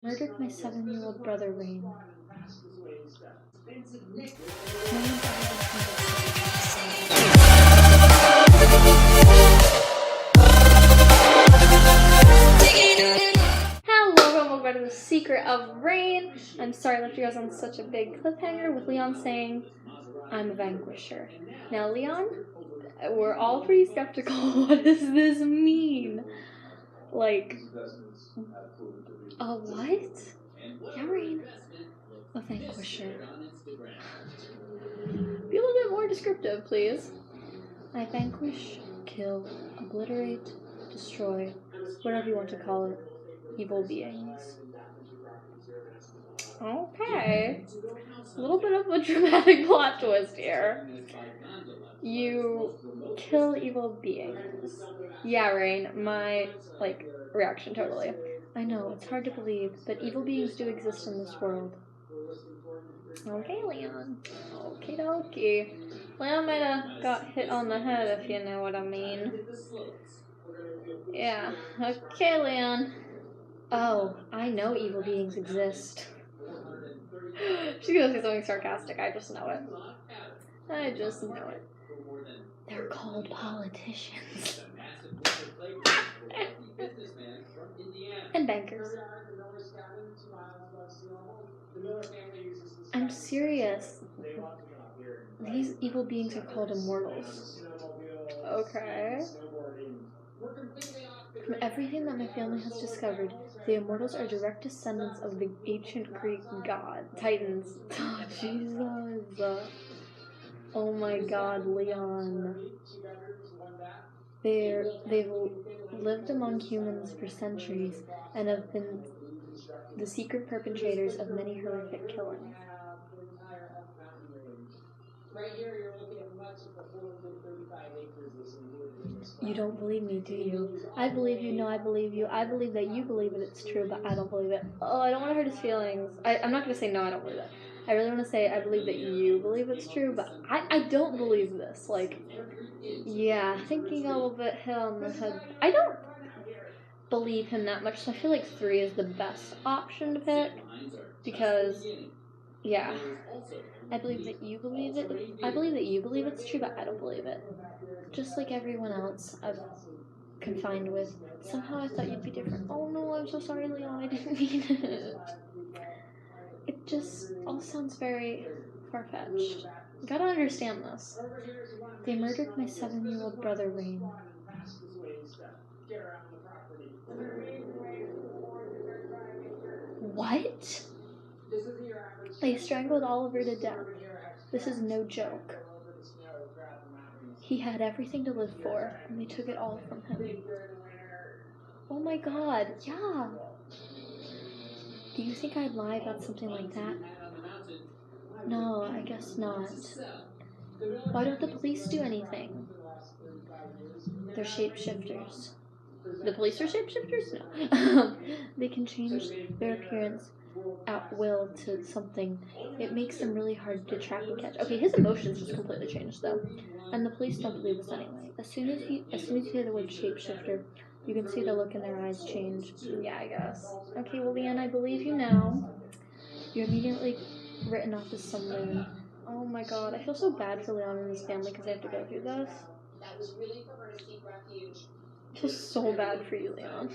Murdered my 7-year-old brother, Rain. Hello and welcome back to The Secret of Rain. I'm sorry I left you guys on such a big cliffhanger with Leon saying, I'm a vanquisher. Now Leon, we're all pretty skeptical. What does this mean? Like, a what? Yeah, Rain. A vanquisher. Be a little bit more descriptive, please. I vanquish, kill, obliterate, destroy, whatever you want to call it, evil beings. Okay. A little bit of a dramatic plot twist here. You kill evil beings. Yeah, Rain, my, reaction totally. I know, it's hard to believe, but evil beings do exist in this world. Okay, Leon. Okie dokie. Leon might have got hit on the head, if you know what I mean. Yeah. Okay, Leon. Oh, I know evil beings exist. She's gonna say something sarcastic. I just know it. I just know it. They're called politicians. And bankers. I'm serious. These evil beings are called immortals. Okay. From everything that my family has discovered, the immortals are direct descendants of the ancient Greek titans. Oh, Jesus. Oh my God, Leon. They've lived among humans for centuries and have been the secret perpetrators of many horrific killings. You don't believe me, do you? I believe you. No, I believe you. I believe that you believe it. It's true, but I don't believe it. Oh, I don't want to hurt his feelings. I'm not going to say no, I don't believe it. I really want to say I believe that you believe it's true, but I don't believe this. Yeah, thinking a little bit hit on the head. I don't believe him that much, so I feel like 3 is the best option to pick. Because, yeah, I believe that you believe it. I believe that you believe it's true, but I don't believe it. Just like everyone else I've confined with. Somehow I thought you'd be different. Oh no, I'm so sorry, Leon. I didn't mean it. It just all sounds very far-fetched. You gotta understand this. They murdered my 7-year-old brother, Rain. What? They strangled Oliver to death. This is no joke. He had everything to live for, and they took it all from him. Oh my God, yeah. Do you think I'd lie about something like that? No, I guess not. Why don't the police do anything? They're shapeshifters. The police are shapeshifters? No. They can change their appearance at will to something. It makes them really hard to track and catch. Okay, his emotions just completely changed though. And the police don't believe us anyway. As soon as you hear the word shapeshifter, you can see the look in their eyes change. Yeah, I guess. Okay, well, Leanne, I believe you now. You're immediately written off as some loon. Oh my God, I feel so bad for Leon and his family because they have to go through this. I feel so bad for you, Leon.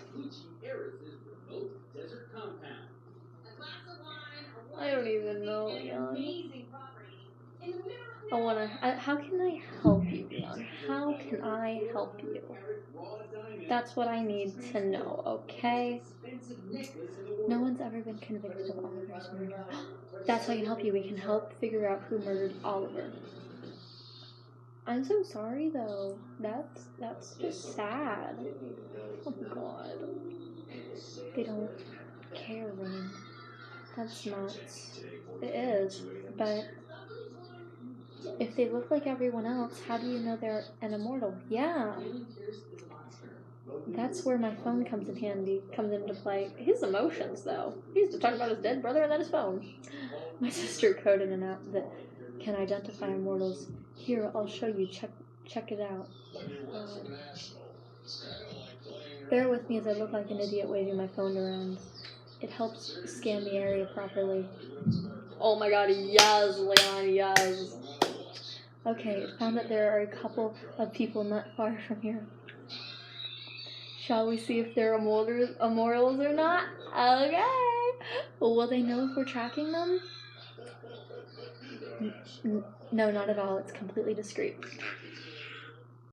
I don't even know, Leon. How can I help you, Leon? How can I help you? That's what I need to know, okay? No one's ever been convicted of Oliver's murder. That's how I can help you. We can help figure out who murdered Oliver. I'm so sorry, though. That's just sad. Oh, God. They don't care, Rain. That's nuts. It is, but if they look like everyone else, how do you know they're an immortal? Yeah. That's where my phone comes into play. His emotions, though. He used to talk about his dead brother and then his phone. My sister coded an app that can identify immortals. Here, I'll show you. Check it out. Bear with me as I look like an idiot waving my phone around. It helps scan the area properly. Oh my god, yes, Leon, yes. Okay, it found that there are a couple of people not far from here. Shall we see if they're immortals or not? Okay. Well, will they know if we're tracking them? No, not at all. It's completely discreet.